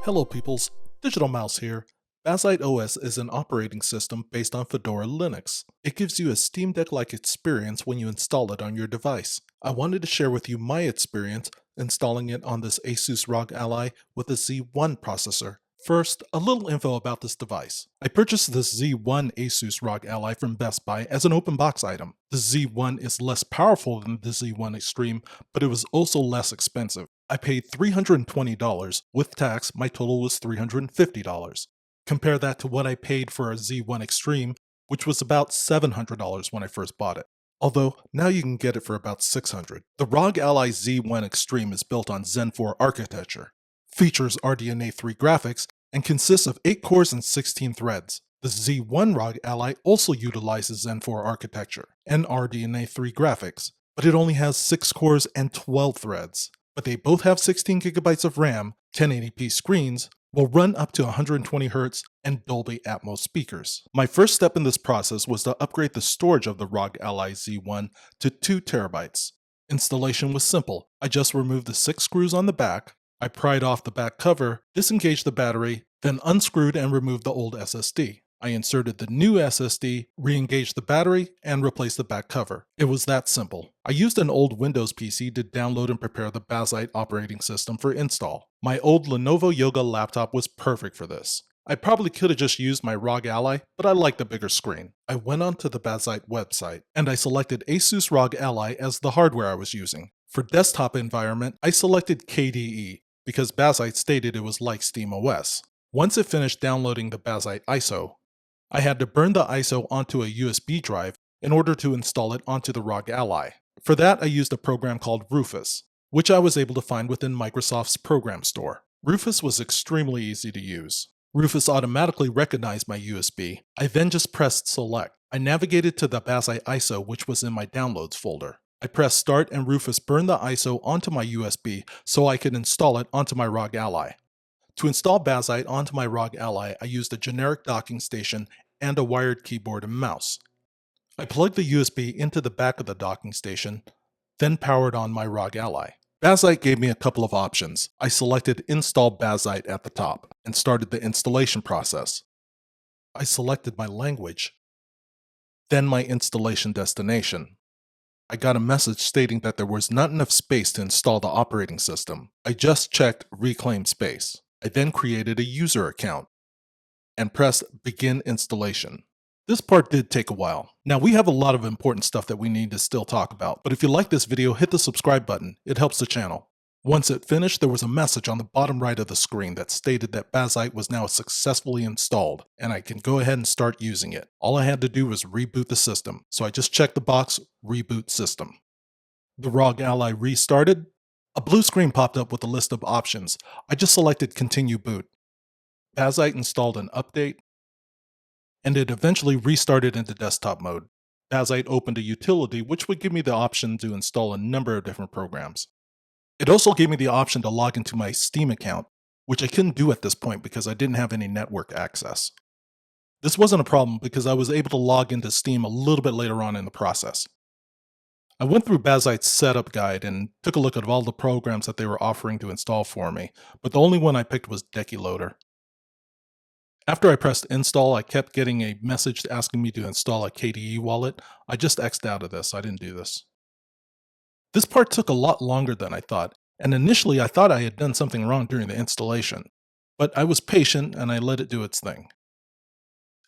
Hello peoples, Digital Mouse here. Bazzite OS is an operating system based on Fedora Linux. It gives you a Steam Deck-like experience when you install it on your device. I wanted to share with you my experience installing it on this Asus Rog Ally with a Z1 processor. First, a little info about this device. I purchased this Z1 Asus Rog Ally from Best Buy as an open box item. The Z1 is less powerful than the Z1 Extreme, but it was also less expensive. I paid $320. With tax, my total was $350. Compare that to what I paid for a Z1 Extreme, which was about $700 when I first bought it. Although, now you can get it for about $600. The Rog Ally Z1 Extreme is built on Zen 4 architecture, features RDNA 3 graphics, and consists of 8 cores and 16 threads. The Z1 Rog Ally also utilizes Zen 4 architecture and RDNA 3 graphics, but it only has 6 cores and 12 threads. But they both have 16GB of RAM, 1080p screens, will run up to 120Hz, and Dolby Atmos speakers. My first step in this process was to upgrade the storage of the Rog Ally Z1 to 2TB. Installation was simple. I just removed the 6 screws on the back, I pried off the back cover, disengaged the battery, then unscrewed and removed the old SSD. I inserted the new SSD, re-engaged the battery, and replaced the back cover. It was that simple. I used an old Windows PC to download and prepare the Bazzite operating system for install. My old Lenovo Yoga laptop was perfect for this. I probably could have just used my Rog Ally, but I liked the bigger screen. I went onto the Bazzite website, and I selected Asus Rog Ally as the hardware I was using. For desktop environment, I selected KDE, because Bazzite stated it was like Steam OS. Once it finished downloading the Bazzite ISO, I had to burn the ISO onto a USB drive in order to install it onto the Rog Ally. For that, I used a program called Rufus, which I was able to find within Microsoft's program store. Rufus was extremely easy to use. Rufus automatically recognized my USB. I then just pressed select. I navigated to the Bazzite ISO, which was in my downloads folder. I pressed start and Rufus burned the ISO onto my USB so I could install it onto my Rog Ally. To install Bazzite onto my Rog Ally, I used a generic docking station and a wired keyboard and mouse. I plugged the USB into the back of the docking station, then powered on my Rog Ally. Bazzite gave me a couple of options. I selected Install Bazzite at the top and started the installation process. I selected my language, then my installation destination. I got a message stating that there was not enough space to install the operating system. I just checked Reclaim Space. I then created a user account and pressed Begin Installation. This part did take a while. Now we have a lot of important stuff that we need to still talk about, but if you like this video, hit the subscribe button. It helps the channel. Once it finished, there was a message on the bottom right of the screen that stated that Bazzite was now successfully installed, and I can go ahead and start using it. All I had to do was reboot the system, so I just checked the box, Reboot System. The Rog Ally restarted. A blue screen popped up with a list of options. I just selected Continue Boot. Bazzite installed an update, and it eventually restarted into desktop mode. Bazzite opened a utility which would give me the option to install a number of different programs. It also gave me the option to log into my Steam account, which I couldn't do at this point because I didn't have any network access. This wasn't a problem because I was able to log into Steam a little bit later on in the process. I went through Bazzite's setup guide and took a look at all the programs that they were offering to install for me, but the only one I picked was DekiLoader. After I pressed install, I kept getting a message asking me to install a KDE wallet. I just X'd out of this. I didn't do this. This part took a lot longer than I thought, and initially I thought I had done something wrong during the installation, but I was patient and I let it do its thing.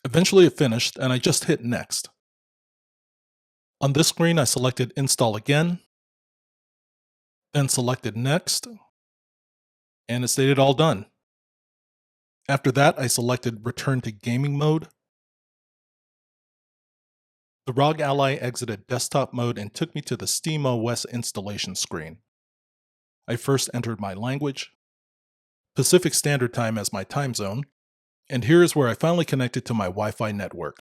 Eventually it finished and I just hit next. On this screen I selected install again, then selected next, and it stated all done. After that I selected return to gaming mode. The Rog Ally exited desktop mode and took me to the Steam OS installation screen. I first entered my language, Pacific Standard Time as my time zone, and here is where I finally connected to my Wi-Fi network.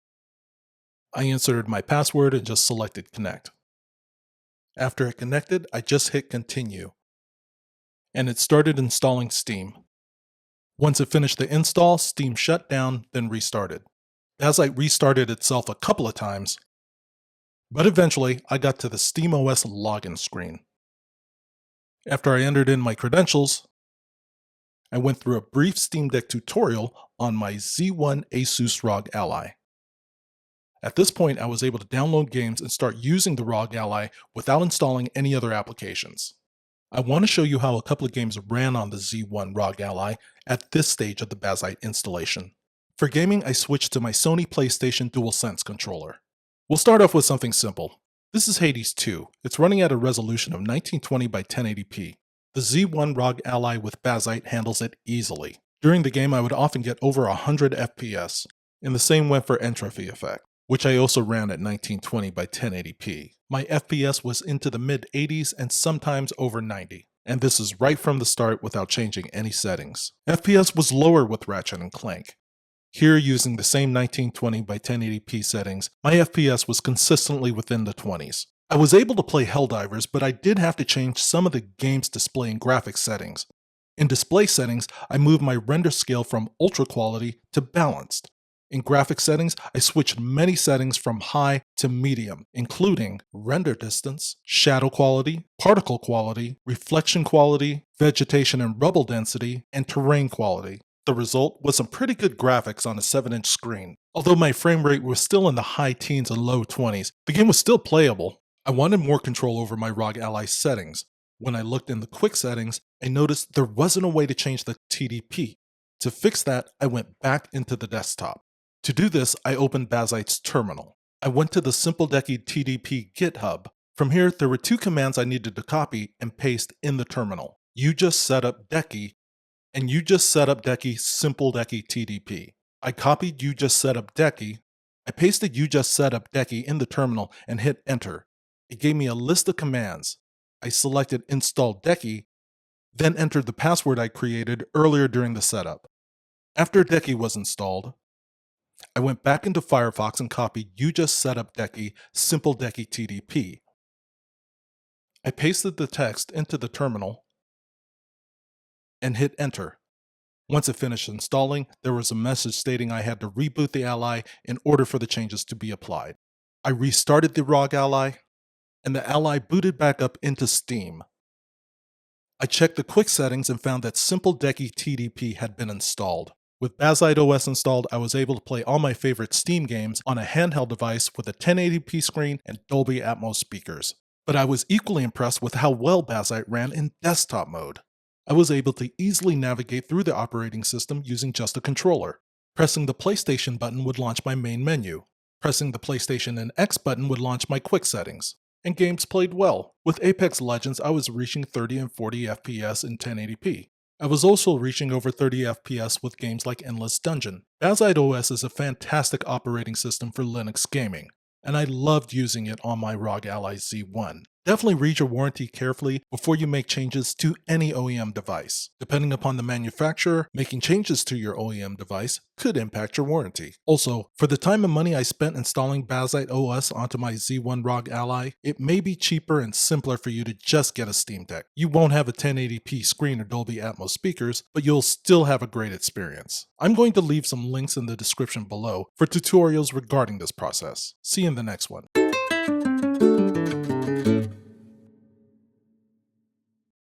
I inserted my password and just selected connect. After it connected, I just hit continue, and it started installing Steam. Once it finished the install, Steam shut down, then restarted. Bazzite restarted itself a couple of times, but eventually I got to the SteamOS login screen. After I entered in my credentials, I went through a brief Steam Deck tutorial on my Z1 Asus Rog Ally. At this point, I was able to download games and start using the Rog Ally without installing any other applications. I want to show you how a couple of games ran on the Z1 Rog Ally at this stage of the Bazzite installation. For gaming, I switched to my Sony PlayStation DualSense controller. We'll start off with something simple. This is Hades 2. It's running at a resolution of 1920 by 1080p. The Z1 Rog Ally with Bazzite handles it easily. During the game, I would often get over 100 FPS, and the same went for MotionVFX, which I also ran at 1920 by 1080p. My FPS was into the mid-80s and sometimes over 90, and this is right from the start without changing any settings. FPS was lower with Ratchet and Clank. Here, using the same 1920 by 1080p settings, my FPS was consistently within the 20s. I was able to play Helldivers, but I did have to change some of the game's display and graphics settings. In display settings, I moved my render scale from ultra quality to balanced. In graphics settings, I switched many settings from high to medium, including render distance, shadow quality, particle quality, reflection quality, vegetation and rubble density, and terrain quality. The result was some pretty good graphics on a 7-inch screen. Although my frame rate was still in the high teens and low 20s, the game was still playable. I wanted more control over my Rog Ally settings. When I looked in the quick settings, I noticed there wasn't a way to change the TDP. To fix that, I went back into the desktop. To do this, I opened Bazzite's terminal. I went to the SimpleDecky TDP GitHub. From here, there were two commands I needed to copy and paste in the terminal. UJustSetupDecky and UJustSetupDecky SimpleDecky TDP. I copied UJustSetupDecky, I pasted UJustSetupDecky in the terminal and hit enter. It gave me a list of commands. I selected Install Decky, then entered the password I created earlier during the setup. After Decky was installed, I went back into Firefox and copied UJustSetupDecky SimpleDecky TDP. I pasted the text into the terminal and hit enter. Once it finished installing, there was a message stating I had to reboot the Ally in order for the changes to be applied. I restarted the Rog Ally, and the Ally booted back up into Steam. I checked the quick settings and found that SimpleDecky TDP had been installed. With Bazzite OS installed, I was able to play all my favorite Steam games on a handheld device with a 1080p screen and Dolby Atmos speakers. But I was equally impressed with how well Bazzite ran in desktop mode. I was able to easily navigate through the operating system using just a controller. Pressing the PlayStation button would launch my main menu. Pressing the PlayStation and X button would launch my quick settings. And games played well. With Apex Legends, I was reaching 30 and 40 FPS in 1080p. I was also reaching over 30 FPS with games like Endless Dungeon. Bazzite OS is a fantastic operating system for Linux gaming, and I loved using it on my Rog Ally Z1. Definitely read your warranty carefully before you make changes to any OEM device. Depending upon the manufacturer, making changes to your OEM device could impact your warranty. Also, for the time and money I spent installing Bazzite OS onto my Z1 Rog Ally, it may be cheaper and simpler for you to just get a Steam Deck. You won't have a 1080p screen or Dolby Atmos speakers, but you'll still have a great experience. I'm going to leave some links in the description below for tutorials regarding this process. See you in the next one.